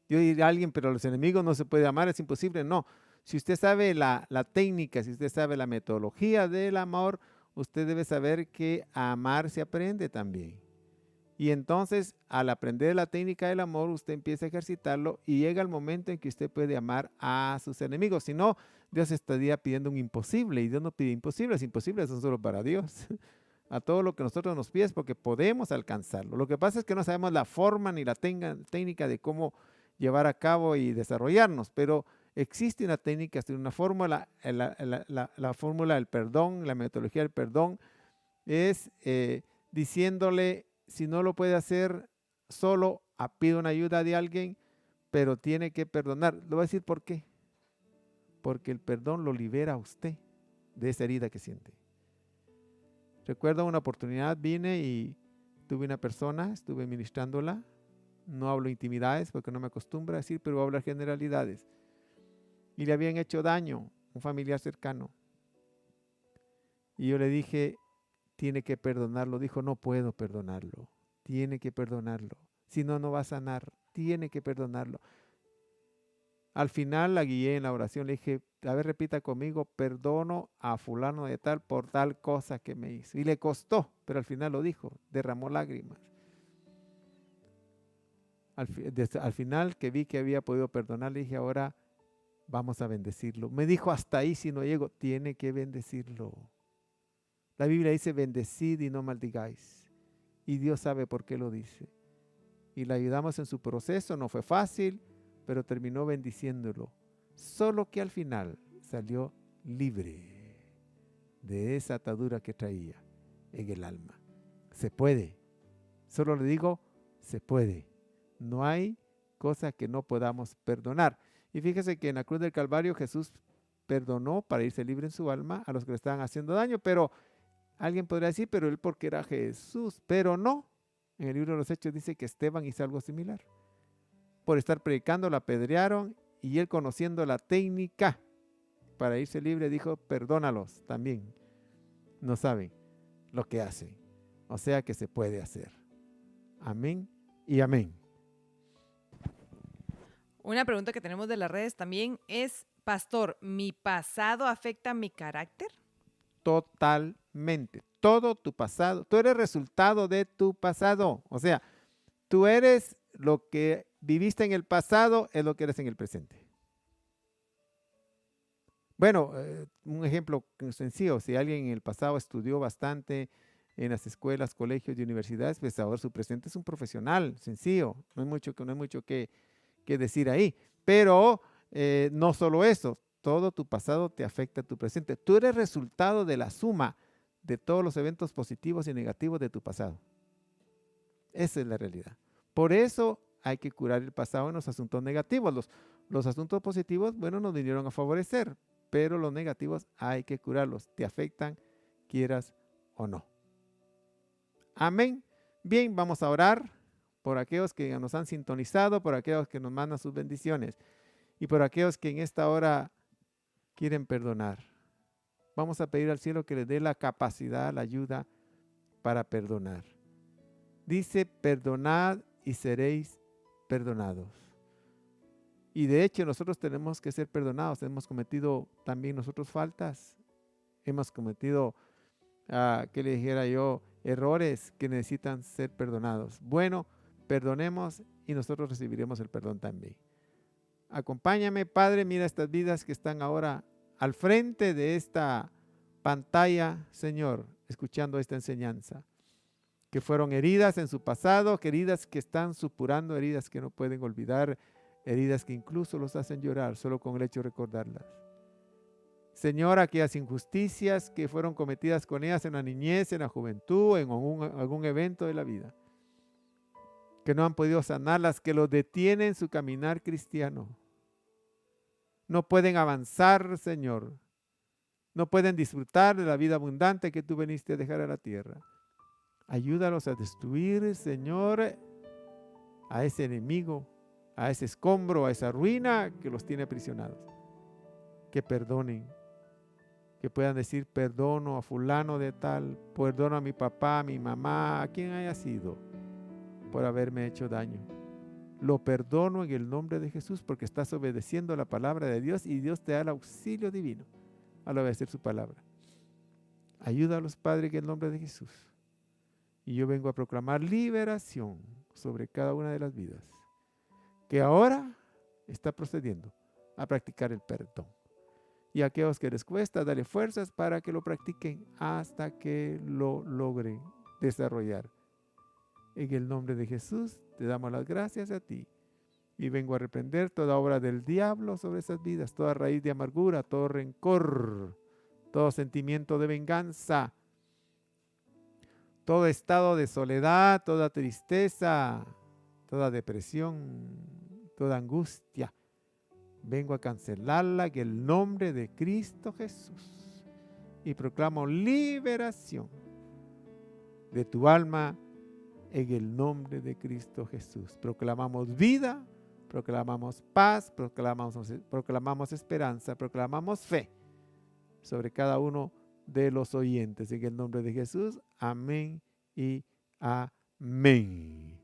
Speaker 2: Yo diré a alguien, pero a los enemigos no se puede amar, es imposible. No. Si usted sabe la técnica, si usted sabe la metodología del amor, usted debe saber que a amar se aprende también. Y entonces, al aprender la técnica del amor, usted empieza a ejercitarlo y llega el momento en que usted puede amar a sus enemigos. Si no, Dios estaría pidiendo un imposible y Dios no pide imposibles. Imposibles son solo para Dios. A todo lo que nosotros nos pide es porque podemos alcanzarlo. Lo que pasa es que no sabemos la forma ni la técnica de cómo llevar a cabo y desarrollarnos, pero existe una técnica, una fórmula, la fórmula del perdón, la metodología del perdón es diciéndole, si no lo puede hacer solo, pide una ayuda de alguien, pero tiene que perdonar. Le voy a decir por qué. Porque el perdón lo libera a usted de esa herida que siente. Recuerdo una oportunidad, vine y tuve una persona, estuve ministrándola. No hablo intimidades porque no me acostumbro a decir, pero voy a hablar generalidades. Y le habían hecho daño a un familiar cercano. Y yo le dije, tiene que perdonarlo. Dijo, no puedo perdonarlo. Tiene que perdonarlo. Si no, no va a sanar. Tiene que perdonarlo. Al final la guié en la oración. Le dije, a ver, repita conmigo, perdono a fulano de tal por tal cosa que me hizo. Y le costó, pero al final lo dijo. Derramó lágrimas. Al final que vi que había podido perdonar, le dije, ahora vamos a bendecirlo. Me dijo, hasta ahí si no llego, tiene que bendecirlo. La Biblia dice, bendecid y no maldigáis. Y Dios sabe por qué lo dice. Y le ayudamos en su proceso, no fue fácil, pero terminó bendiciéndolo. Solo que al final salió libre de esa atadura que traía en el alma. Se puede. Solo le digo, se puede. No hay cosa que no podamos perdonar. Y fíjese que en la cruz del Calvario Jesús perdonó para irse libre en su alma a los que le estaban haciendo daño, pero alguien podría decir, pero él porque era Jesús, pero no. En el libro de los Hechos dice que Esteban hizo algo similar. Por estar predicando lo apedrearon y él, conociendo la técnica para irse libre, dijo, perdónalos también. No saben lo que hacen. O sea que se puede hacer. Amén y amén.
Speaker 4: Una pregunta que tenemos de las redes también es, pastor, ¿mi pasado afecta mi carácter?
Speaker 2: Totalmente. Todo tu pasado. Tú eres resultado de tu pasado. O sea, tú eres lo que viviste en el pasado, es lo que eres en el presente. Bueno, un ejemplo sencillo. Si alguien en el pasado estudió bastante en las escuelas, colegios y universidades, pues ahora su presente es un profesional. Sencillo. No hay mucho que decir ahí. Pero no solo eso. Todo tu pasado te afecta a tu presente. Tú eres resultado de la suma de todos los eventos positivos y negativos de tu pasado. Esa es la realidad. Por eso hay que curar el pasado en los asuntos negativos. Los asuntos positivos, bueno, nos vinieron a favorecer, pero los negativos hay que curarlos. Te afectan, quieras o no. Amén. Bien, vamos a orar por aquellos que nos han sintonizado, por aquellos que nos mandan sus bendiciones y por aquellos que en esta hora quieren perdonar. Vamos a pedir al cielo que les dé la capacidad, la ayuda para perdonar. Dice, perdonad y seréis perdonados. Y de hecho nosotros tenemos que ser perdonados. Hemos cometido también nosotros faltas. Hemos cometido, que le dijera yo, errores que necesitan ser perdonados. Bueno, perdonemos y nosotros recibiremos el perdón también. Acompáñame, Padre, mira estas vidas que están ahora al frente de esta pantalla, Señor, escuchando esta enseñanza, que fueron heridas en su pasado, heridas que están supurando, heridas que no pueden olvidar, heridas que incluso los hacen llorar solo con el hecho de recordarlas. Señor, aquellas injusticias que fueron cometidas con ellas en la niñez, en la juventud, en algún evento de la vida. que no han podido sanarlas, que los detienen en su caminar cristiano. No pueden avanzar, Señor. No pueden disfrutar de la vida abundante que tú viniste a dejar a la tierra. Ayúdalos a destruir, Señor, a ese enemigo, a ese escombro, a esa ruina que los tiene aprisionados. Que perdonen, que puedan decir perdono a fulano de tal, perdono a mi papá, a mi mamá, a quien haya sido, por haberme hecho daño. Lo perdono en el nombre de Jesús porque estás obedeciendo la palabra de Dios y Dios te da el auxilio divino al obedecer su palabra. Ayúdalos, Padre, en el nombre de Jesús. Y yo vengo a proclamar liberación sobre cada una de las vidas que ahora está procediendo a practicar el perdón. Y a aquellos que les cuesta, dale fuerzas para que lo practiquen hasta que lo logren desarrollar. En el nombre de Jesús te damos las gracias a ti. Y vengo a reprender toda obra del diablo sobre esas vidas, toda raíz de amargura, todo rencor, todo sentimiento de venganza, todo estado de soledad, toda tristeza, toda depresión, toda angustia. Vengo a cancelarla en el nombre de Cristo Jesús y proclamo liberación de tu alma en el nombre de Cristo Jesús. Proclamamos vida, proclamamos paz, proclamamos esperanza, proclamamos fe sobre cada uno de los oyentes. En el nombre de Jesús, amén y amén.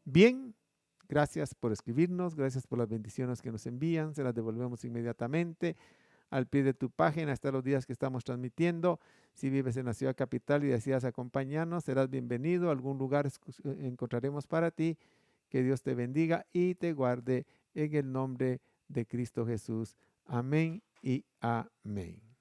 Speaker 2: Bien. Gracias por escribirnos, gracias por las bendiciones que nos envían, se las devolvemos inmediatamente. Al pie de tu página están los días que estamos transmitiendo. Si vives en la ciudad capital y deseas acompañarnos, serás bienvenido. Algún lugar encontraremos para ti. Que Dios te bendiga y te guarde en el nombre de Cristo Jesús. Amén y amén.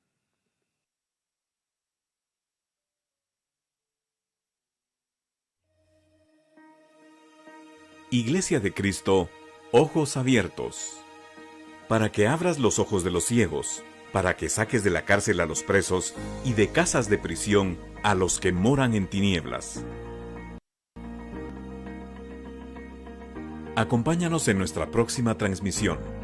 Speaker 1: Iglesia de Cristo, ojos abiertos. Para que abras los ojos de los ciegos, para que saques de la cárcel a los presos y de casas de prisión a los que moran en tinieblas. Acompáñanos en nuestra próxima transmisión.